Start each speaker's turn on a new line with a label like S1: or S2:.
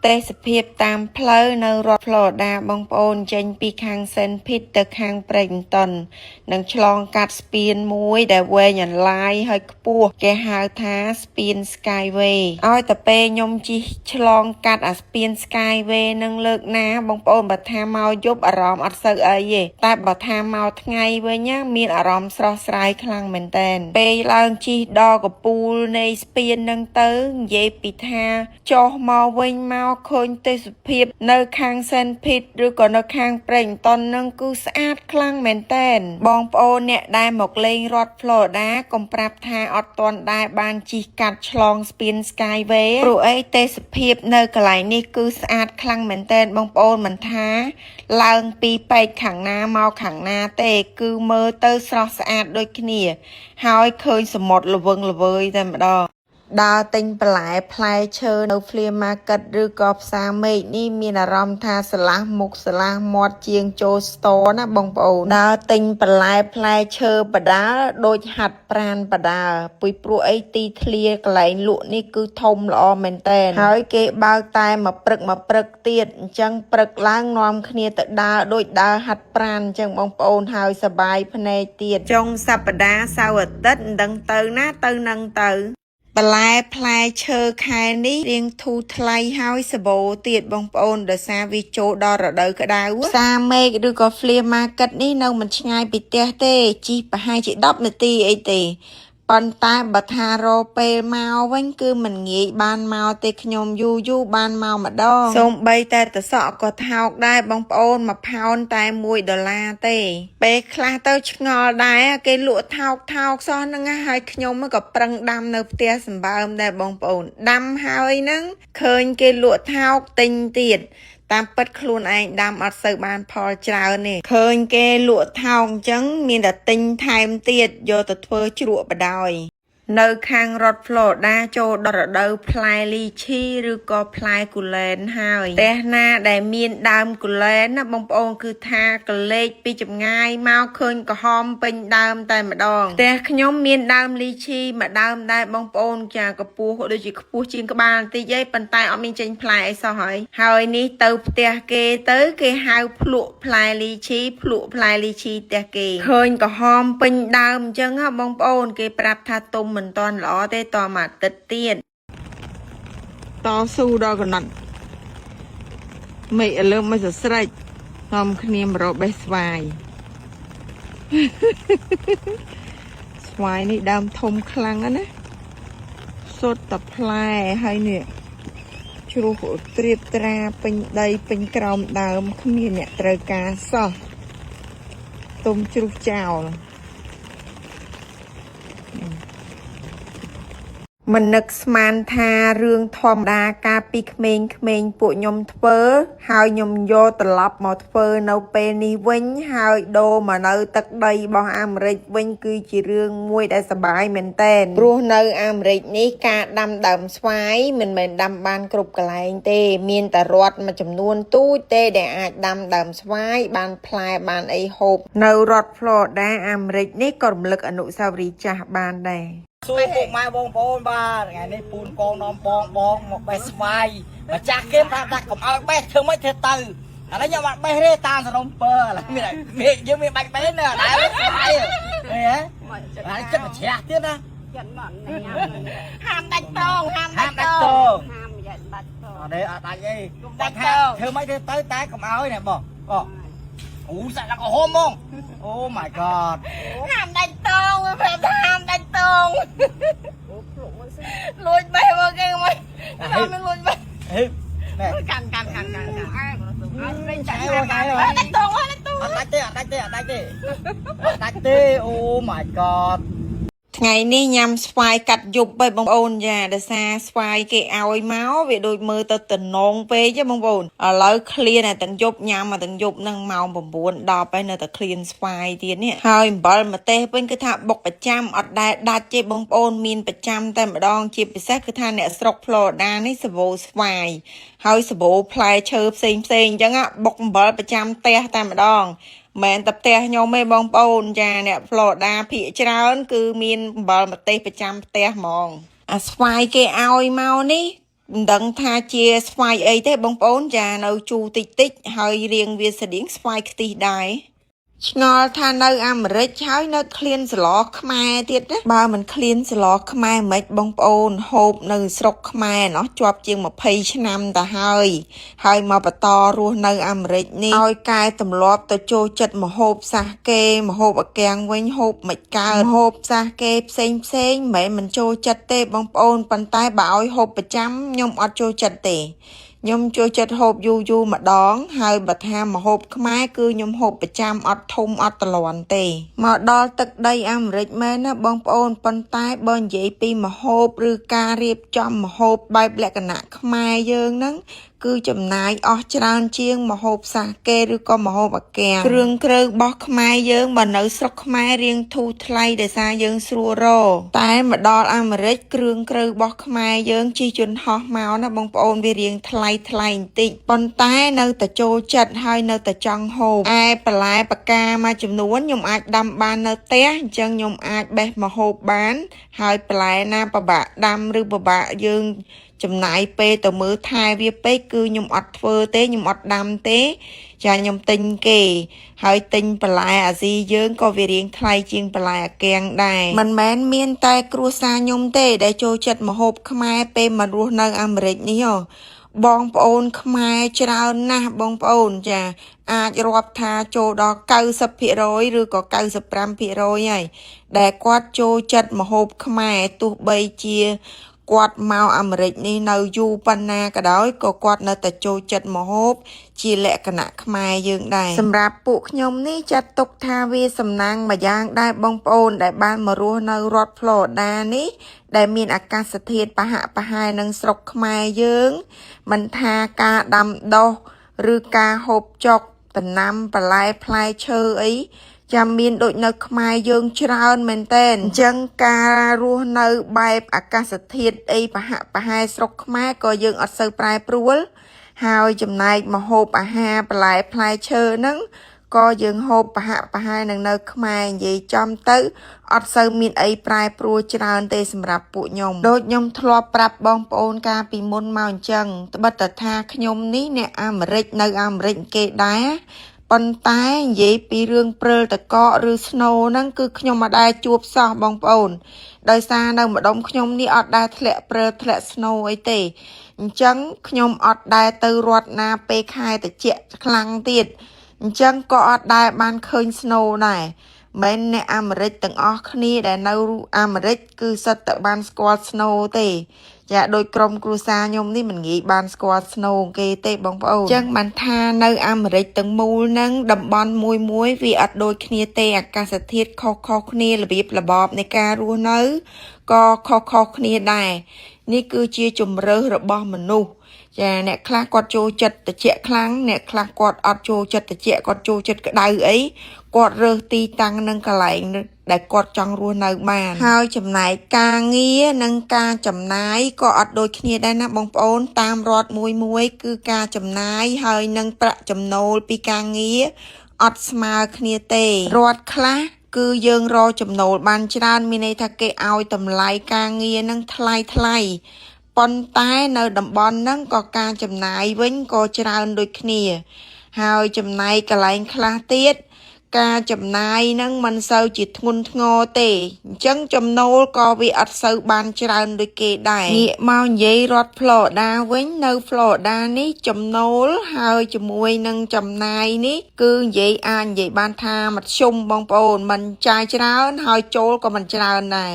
S1: ទេសភាពតាមផ្លូវនៅរដ្ឋ Florida បងប្អូនចេញពីខាង St. Pete ទៅខាង Bradenton នឹងឆ្លងកាត់ស្ពានមួយដែលវែងអន្លាយហើយខ្ពស់គេហៅថាស្ពាន Skyway ឲ្យតែពេលខ្ញុំជិះឆ្លងកាត់អាស្ពាន Skyway នឹងលើកណាបងប្អូនបើថាមកយប់អារម្មណ៍អត់សូវអីទេតែបើថាមកថ្ងៃវិញមានអារម្មណ៍ស្រស់ស្រាយខ្លាំងមែនតើពេលឡើងជិះដល់កពូលនៃស្ពាននឹងទៅនិយាយពីថាចុះមកវិញមកឃើញទេសភាពនៅខាង St. Pete ឬក៏នៅខាង Bradenton នឹងគឺស្អាតខ្លាំងមែនតើបងប្អូនអ្នកដែលមកលេងរដ្ឋ Florida កុំប្រាប់ថាអត់ទាន់ដែរបានជិះកាត់ឆ្លងស្ពាន Skyway ព្រោះអីទេសភាពនៅកន្លែងនេះគឺស្អាតខ្លាំងមែនតើបងប្អូនមិនថាឡើងពីពេកខាងណាមកខាងណាទេគឺមើលទៅស្រស់ស្អាតដូចគ្នាហើយឃើញសមុទ្រល្វឹងល្វើយតែម្ដងដើរទិញបន្លែផ្លែឈើនៅ Flea Market ឬក៏ផ្សារមេឃនេះមានអារម្មណ៍ថាស្រឡះមុខស្រឡះមាត់ជាងចូល store ណាបងប្អូនដើរទិញបន្លែផ្លែឈើបដាដូចហាត់ប្រាណបដាពីព្រោះអីទីធ្លាកន្លែងលក់នេះគឺធំល្អមែនតើហើយគេបើកតែមួយព្រឹកទៀតអញ្ចឹងព្រឹកឡើងនាំគ្នាទៅដើរដូចដើរហាត់ប្រាណអញ្ចឹងបងប្អូនហើយសប្បាយភ្នែកទៀតចុងសប្តាហ៍សៅរ៍អាទិត្យមិនដឹងទៅណាទៅនឹងទៅបន្លែផ្លែឈើខែនេះរៀងធូរថ្លៃហើយសបោទៀតបងប្អូនដោយសារវាចូលដល់រដូវក្តៅផ្សារមេឃឬក៏ Flea Market នេះនៅមិនឆ្ងាយពីផ្ទះទេជិះប្រហែលជា10នាទីអីទេប៉ុន្តែបើថារពេលមកវិញគឺមិនងាយបានមកទេខ្ញុំយូរបានមកម្ដងសូម្បីតែតសក់ក៏ថោកដែរបងប្អូនមួយផោនតែ$1ទេពេលខ្លះទៅឆ្ងល់ដែរគេលក់ថោកសោះហ្នឹងហើយខ្ញុំក៏ប្រឹងដាំនៅផ្ទះសម្បើមដែរបងប្អូនដាំហើយហ្នឹងឃើញគេលក់ថោកទិញទៀតតាមពិតខ្លួនឯងដាំអត់សូវបានផលច្រើនទេឃើញគេលក់ថោកអញ្ចឹងមានតែទិញថែមទៀតយកទៅធ្វើជ្រក់បដ ாய்នៅខាងរដ្ឋ Florida ចូលដល់រដូវផ្លែលីឈីឬក៏ផ្លែគូលែនហើយផ្ទះណាដែលមានដើមគូលែនណាបងប្អូនគឺថាកលេចពីចម្ងាយមកឃើញក្រហមពេញដើមតែម្ដងផ្ទះខ្ញុំមានដើមលីឈីមួយដើមដែរបងប្អូនចាកម្ពស់ដូចជាខ្ពស់ជាងក្បាលបន្តិចឯងប៉ុន្តែអត់មានចេញផ្លែអីសោះហើយនេះទៅផ្ទះគេទៅគេហៅភ្លក់ផ្លែលីឈីផ្លក់ផ្លែលីឈីផ្ទះគេឃើញក្រហមពេញដើមអញ្ចឹងបងប្អូនគេប្រាប់ថាទុំមិនតាន់ល្អទេតមកអាទិត្យទៀតតស៊ូដល់កណាត់មេឃឥឡូវមិនសស្រេចនាំគ្នាមករកបេះស្វាយស្វាយនេះដើមធំខ្លាំងណាសុទ្ធតែផ្លែហើយនេះជ្រុះត្រៀបត្រាពេញដីពេញក្រោមដើមគ្មានអ្នកត្រូវការសោះទុំជ្រុះចោលមិននឹកស្មានថារឿងធម្មតាកាលពីក្មេងៗពួកខ្ញុំធ្វើហើយខ្ញុំយកត្រឡប់មកធ្វើនៅពេលនេះវិញហើយដូរមកនៅទឹកដីរបស់អាមេរិកវិញគឺជារឿងមួយដែលសប្បាយមែនតើព្រោះនៅអាមេរិកនេះការដាំដើមស្វាយមិនមែនដាំបានគ្រប់កន្លែងទេមានតែរដ្ឋមួយចំនួនទូចទេដែលអាចដាំដើមស្វាយបានផ្លែបានអីហូបនៅរដ្ឋ Florida អាមេរិកនេះក៏រំលឹកអនុស្សាវរីយ៍ចាស់បានដែរ
S2: សួរពុកម៉ែបងប្អូនបាទថ្ងៃនេះពូនកងនាំបងមកបេះស្វាយម្ចាស់គេប្រាប់ថាកុំឲ្យបេះធ្វើម៉េចធ្វើទៅឥឡូវខ្ញុំអត់បេះទេតាមសនំពើឥឡូវមានយើងមានបាច់បេះណាដែរស្វាយហ៎ហើយចិត្តជ្រះទៀតណាចិត្តបាត់ហាមដាច់តងហាមយ៉ាច់បាត់តងអត់ទេអត់ដាច់ទេដាច់ថាធ្វើម៉េចធ្វើទៅតែកុំឲ្យណាបងអូសាច់ឡើងហមហ្មងអូ my god
S1: ហាមដាច់តងប្រាប់ថាហាមដាច់តងលួចបេះមកគេមកតាមមិនលួចបេះ
S2: ហេណែ
S1: កាន់អត់លេងចាស់
S2: ដាច់តងអត់ដាច់ទេអូ my god
S1: ថ្ងៃនេះញ៉ាំស្វាយកាត់យប់ហើយបងប្អូនចាដោយសារស្វាយគេឲ្យមកវាដូចមើលទៅតំណងពេកបងប្អូនឥឡូវឃ្លានតែទាំងយប់ញ៉ាំមកទាំងយប់នឹងម៉ោង9 10ហើយនៅតែឃ្លានស្វាយទៀតនេះហើយអំបិលម្ទេសវិញគឺថាបុកប្រចាំអត់ដែលដាច់ទេបងប្អូនមានប្រចាំតែម្ដងជាពិសេសគឺថាអ្នកស្រុក Florida នេះសបោស្វាយហើយសបោផ្លែឈើផ្សេងអញ្ចឹងបុកអំបិលប្រចាំផ្ទះតែម្ដងមែនតែផ្ទះខ្ញុំទេបងប្អូនចាអ្នក Florida ភាគច្រើនគឺមានអំបិលម្ទេសប្រចាំផ្ទះហ្មងអាស្វាយគេឲ្យមកនេះ ដឹងថាជាស្វាយអីទេបងប្អូនចានៅជូរតិចតិចហើយរៀងវាស្តៀងស្វាយខ្ទិះដែរឆ្ងល់ថានៅអាមេរិកហើយនៅឃ្លានសឡខ្មែរទៀតណាបើមិនឃ្លានសឡខ្មែរមិនបងប្អូនហូបនៅស្រុកខ្មែរណោះជាប់ជាង20ឆ្នាំទៅហើយមកបន្តរស់នៅអាមេរិកនេះឲ្យកែទម្លាប់ទៅចូលចិត្តម្ហូបសាសគេម្ហូបអាកាំងវិញហូបមិនកើម្ហូបសាសគេផ្សេងមិនចូលចិត្តទេបងប្អូនប៉ុន្តែបើឲ្យហូបប្រចាំខ្ញុំអត់ចូលចិត្តទេខ្ញុំចូលចិត្តហូបយូរម្ដងហើយបើថាម្ហូបខ្មែរគឺខ្ញុំហូបប្រចាំអត់ធំអត់តលាន់ទេមកដល់ទឹកដីអាមេរិកមែនណាបងប្អូនប៉ុន្តែបើនិយាយពីម្ហូបឬការរៀបចំម្ហូបបែបលក្ខណៈខ្មែរយើងហ្នឹងគឺចំណាយអស់ច្រើនជាងម្ហូបសាសគេឬក៏ម្ហូបអាកាំងគ្រឿងក្រៅរបស់ខ្មែរយើងបើនៅស្រុកខ្មែររៀងធូរថ្លៃដោយសារយើងស្រួលរកតែមកដល់អាមេរិកគ្រឿងក្រៅរបស់ខ្មែរយើងជិះយន្តហោះមកណាបងប្អូនវារៀងថ្លៃបន្តិចប៉ុន្តែនៅតែចូលចិត្តហើយនៅតែចង់ហូបឯបន្លែបកាមួយចំនួនខ្ញុំអាចដាំបាននៅផ្ទះអញ្ចឹងខ្ញុំអាចបេះមកហូបបានហើយបន្លែណាពិបាកដាំឬពិបាកយើងចំណាយពេលទៅមើលថែវាពេកគឺខ្ញុំអត់ធ្វើទេខ្ញុំអត់ដាំទេចាខ្ញុំទិញគេហើយទិញបន្លែអាស៊ីយើងក៏វារៀងថ្លៃជាងបន្លែអាកាំងដែរមិនមែនមានតែគ្រួសារខ្ញុំទេដែលចូលចិត្តម្ហូបខ្មែរពេលមករស់នៅអាមេរិកនេះបងប្អូនខ្មែរច្រើនណាស់បងប្អូនចាអាចរាប់ថាចូលដល់90%ឬក៏95%ហើយដែលគាត់ចូលចិត្តម្ហូបខ្មែរទោះបីជាគាត់មកអាមេរិកនេះនៅយូរប៉ុណ្ណាក៏ដោយក៏គាត់នៅតែចូលចិត្តម្ហូបជាលក្ខណៈខ្មែរយើងដែរសម្រាប់ពួកខ្ញុំនេះចាត់ទុកថាវាសំណាងមួយយ៉ាងដែរបងប្អូនដែលបានមករស់នៅរដ្ឋ Florida នេះដែលមានអាកាសធាតុប្រហាក់ប្រហែលនឹងស្រុកខ្មែរយើងមិនថាការដាំដុះឬការហូបចុកដំណាំបន្លែផ្លែឈើអីចាំមានដូចនៅខ្មែរយើងច្រើនមែនតើអញ្ចឹងការរស់នៅបែបអាកាសធាតុអីប្រហាក់ប្រហែលស្រុកខ្មែរក៏យើងអត់សូវប្រែប្រួលហើយចំណែកម្ហូបអាហារបន្លែផ្លែឈើហ្នឹងក៏យើងហូបប្រហាក់ប្រហែលនឹងនៅខ្មែរនិយាយចំទៅអត់សូវមានអីប្រែប្រួលច្រើនទេសម្រាប់ពួកខ្ញុំដូចខ្ញុំធ្លាប់ប្រាប់បងប្អូនកាលពីមុនមកអញ្ចឹងត្បិតតែថាខ្ញុំនេះអ្នកអាមេរិកនៅអាមេរិកគេដែរប៉ុន្តែនិយាយពីរឿងព្រិលតកកឬស្នូហ្នឹងគឺខ្ញុំមិនដែលជួបសោះបងប្អូនដោយសារនៅម្ដុំខ្ញុំនេះអត់ដែលធ្លាក់ព្រិលធ្លាក់ស្នូអីទេអញ្ចឹងខ្ញុំអត់ដែលទៅរត់ណាពេលខែត្រជាក់ខ្លាំងទៀតអញ្ចឹងក៏អត់ដែលបានឃើញស្នូដែរមិនអ្នកអាមេរិកទាំងអស់គ្នាដែលនៅអាមេរិកគឺសិតតែបានស្គាល់ស្នូទេចាដោយក្រុមគ្រួសារខ្ញុំនេះមិនងាយបានស្គាល់ស្នូគេទេបងប្អូនអញ្ចឹងបានថានៅអាមេរិកទាំងមូលហ្នឹងតំបន់មួយវាអត់ដូចគ្នាទេអាកាសធាតុខុសៗគ្នារបៀបរបបនៃការរស់នៅក៏ខុសៗគ្នាដែរនេះគឺជាជំរើសរបស់មនុស្សចាអ្នកខ្លះគាត់ចូលចិត្តត្រជាក់ខ្លាំងអ្នកខ្លះគាត់អត់ចូលចិត្តត្រជាក់គាត់ចូលចិត្តក្តៅអីគាត់រើសទីតាំងនឹងកន្លែងដែលគាត់ចង់រស់នៅបានហើយចំណែកការងារនិងការចំណាយក៏អត់ដូចគ្នាដែរណាបងប្អូនតាមរដ្ឋមួយគឺការចំណាយហើយនិងប្រាក់ចំណូលពីការងារអត់ស្មើគ្នាទេរដ្ឋខ្លះគឺយើងរកចំណូលបានច្រើនមានន័យថាគេឲ្យតម្លៃការងារនឹងថ្លៃប៉ុន្តែនៅតំបន់ហ្នឹងក៏ការចំណាយវិញក៏ច្រើនដូចគ្នាហើយចំណែកកន្លែងខ្លះទៀតការចំណាយហ្នឹងមិនសូវជាធ្ងន់ធ្ងរទេអញ្ចឹងចំណូលក៏វាអត់សូវបានច្រើនដូចគេដែរងាកមកនិយាយរដ្ឋ Florida វិញនៅ Florida នេះចំណូលហើយជាមួយនឹងចំណាយនេះគឺនិយាយបានថាមធ្យមបងប្អូនមិនចាយច្រើនហើយចូលក៏មិនច្រើនដែរ